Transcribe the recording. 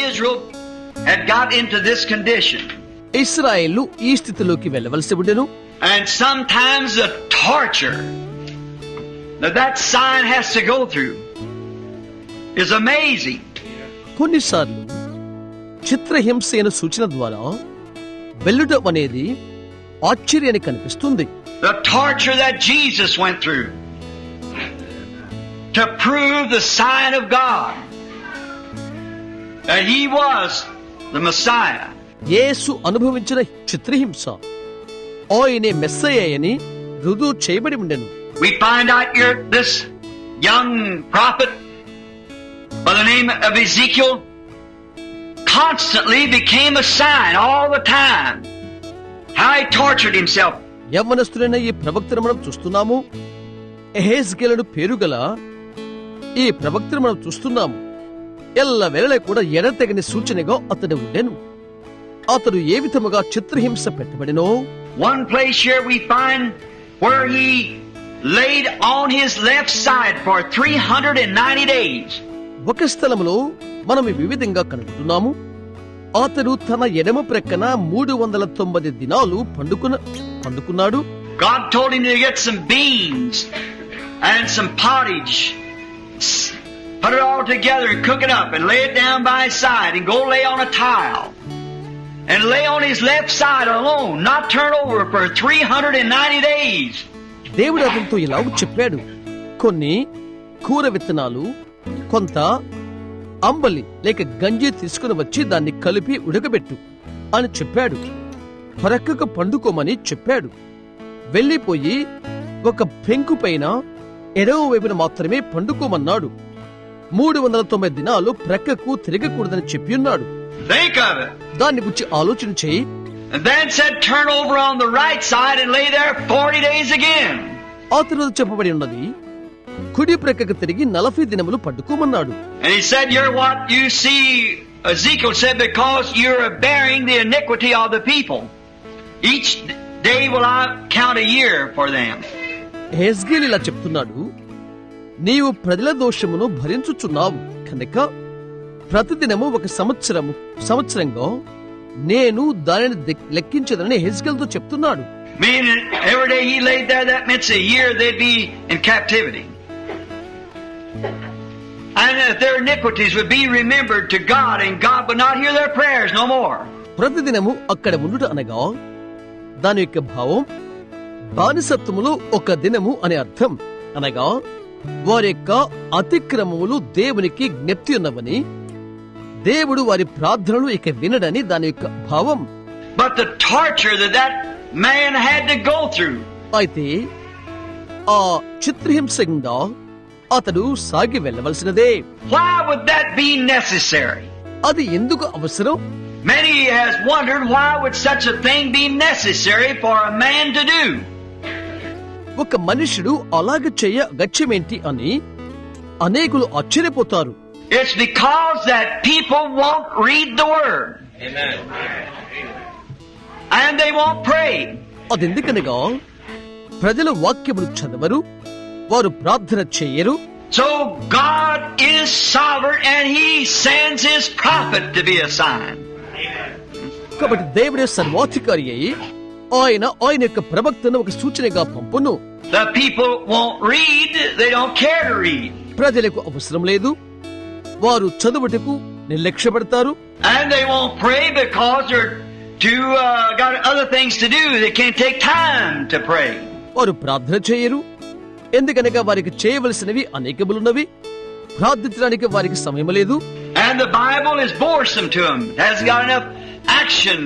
Israel had got into this condition. ఇశ్రాయేలు ఈ స్థితిలోకి వెళ్ళవలసి ఉండెను. And sometimes the torture that sign has to go through is amazing. కొన్నిసార్లు చిత్రహింస అయిన సూచన ద్వారా వెళ్ళడం అనేది ఆశ్చర్యాన్ని కనిపిస్తుంది. The torture that Jesus went through to prove the sign of God that he was the Messiah. యేసు అనుభవించిన చిత్రహింస ఆయనే మెస్సయ్య అని రుజువు చేయబడి ఉండెను. We find out here this young prophet by the name of Ezekiel constantly became a sign all the time. How he tortured himself. యవ్వనస్తులైన ఈ ప్రవక్తను మనం చూస్తున్నాము. ఎహెజ్కేలును పేరుగల ఈ ప్రవక్తను మనం చూస్తున్నాము. ఎల్లవేళలా కూడా ఎడతెగని సూచనగా అతడు ఉండెను. అతడు ఏ విధముగా చిత్రహింస పెట్టబడినో. One place here we find where he laid on his left side for 390 days. ఒక స్థలములో మనం ఈ విధంగా కనుగొంటున్నాము. అతడు తన ఎడమ ప్రక్కన 390 దినాలు పండుకున్నాడు. God told him to get some beans and some pottage, put it all together and cook it up and lay it down by his side and go lay on a tile and lay on his left side alone, not turn over for 390 days. దేవుడు అతనితో ఇలా చెప్పాడు, కొన్ని కూర విత్తనాలు, కొంత అంబలి లేక గంజి తీసుకుని వచ్చి దాన్ని కలిపి ఉడకబెట్టు అని చెప్పాడు. ప్రక్కకు పండుకోమని చెప్పాడు. వెళ్లిపోయి ఒక పెంకు పైన ఎడవ వైపున మాత్రమే పండుకోమన్నాడు. 390 దినాలు ప్రక్కకు తిరగకూడదని చెప్పి ఉన్నాడు. దాన్ని గురించి ఆలోచన చేయి. And then said turn over on the right side and lay there 40 days again. ఆ తర్వాత చెప్పబడి ఉన్నది, కుడి ప్రక్కకు తిరిగి 40 దినములు పడుకోమన్నాడు. And he said, you're what you see, Ezekiel said, because you're bearing the iniquity of the people. Each day will I count a year for them. హెజ్కేలు ఇలా చెప్తున్నాడు, నీవు ప్రజల దోషమును భరించుచున్నావు కనుక ప్రతిదినము ఒక సంవత్సరంగా నేను దానిని లెక్కించదని హెజ్కేలుతో చెప్తున్నాడు. Meaning every day he laid there, that meant a year they'd be in captivity. And that their iniquities would be remembered to God, and God would not hear their prayers no more. ప్రతిదినము అక్కడ ఉండుట అనగా దాని యొక్క భావం బానిసత్వములో ఒక దినము అనే అర్థం. అనగా వారి యొక్క అతిక్రమములు దేవునికి జ్ఞప్తి ఉన్నవని, దేవుడు వారి ప్రార్థనలు ఇక వినడని దాని యొక్క భావం. But the torture that man had to go through. అయితే ఆ చిత్రహింసగా అతడు సాగి వెళ్ళవలసినదే. Why would that be necessary? అది ఎందుకు అవసరం? Many has wondered why would such a thing be necessary for a man to do. ఒక మనుషుడు అలాగ చేయ గత్యమేంటి అని అనేకులు ఆశ్చర్యపోతారు. It's because that people won't read the word. Amen. And they won't pray. అదెందుకనగా ప్రజలు వాక్యమును చదవరు, వారు ప్రార్థన చేయరు. So God is sovereign and he sends his prophet to be a sign. కాబట్టి దేవుడే సర్వాధికారి అయి ఆయన యొక్క ప్రవక్తను ఒక సూచనగా పంపును. The people won't read, they don't care to read. ప్రజలకు అవసరం లేదు, వారు చదువుటకు నిర్లక్ష్యపడతారు. And they won't pray because they're got other things to do. They can't take time to pray. వారు ప్రార్థన చేయరు, ఎందుకనగా వారికి చేయవలసినవి అనేకములున్నవి, ప్రార్థించడానికి వారికి సమయం లేదు. And the Bible is boresome to them. It hasn't got enough action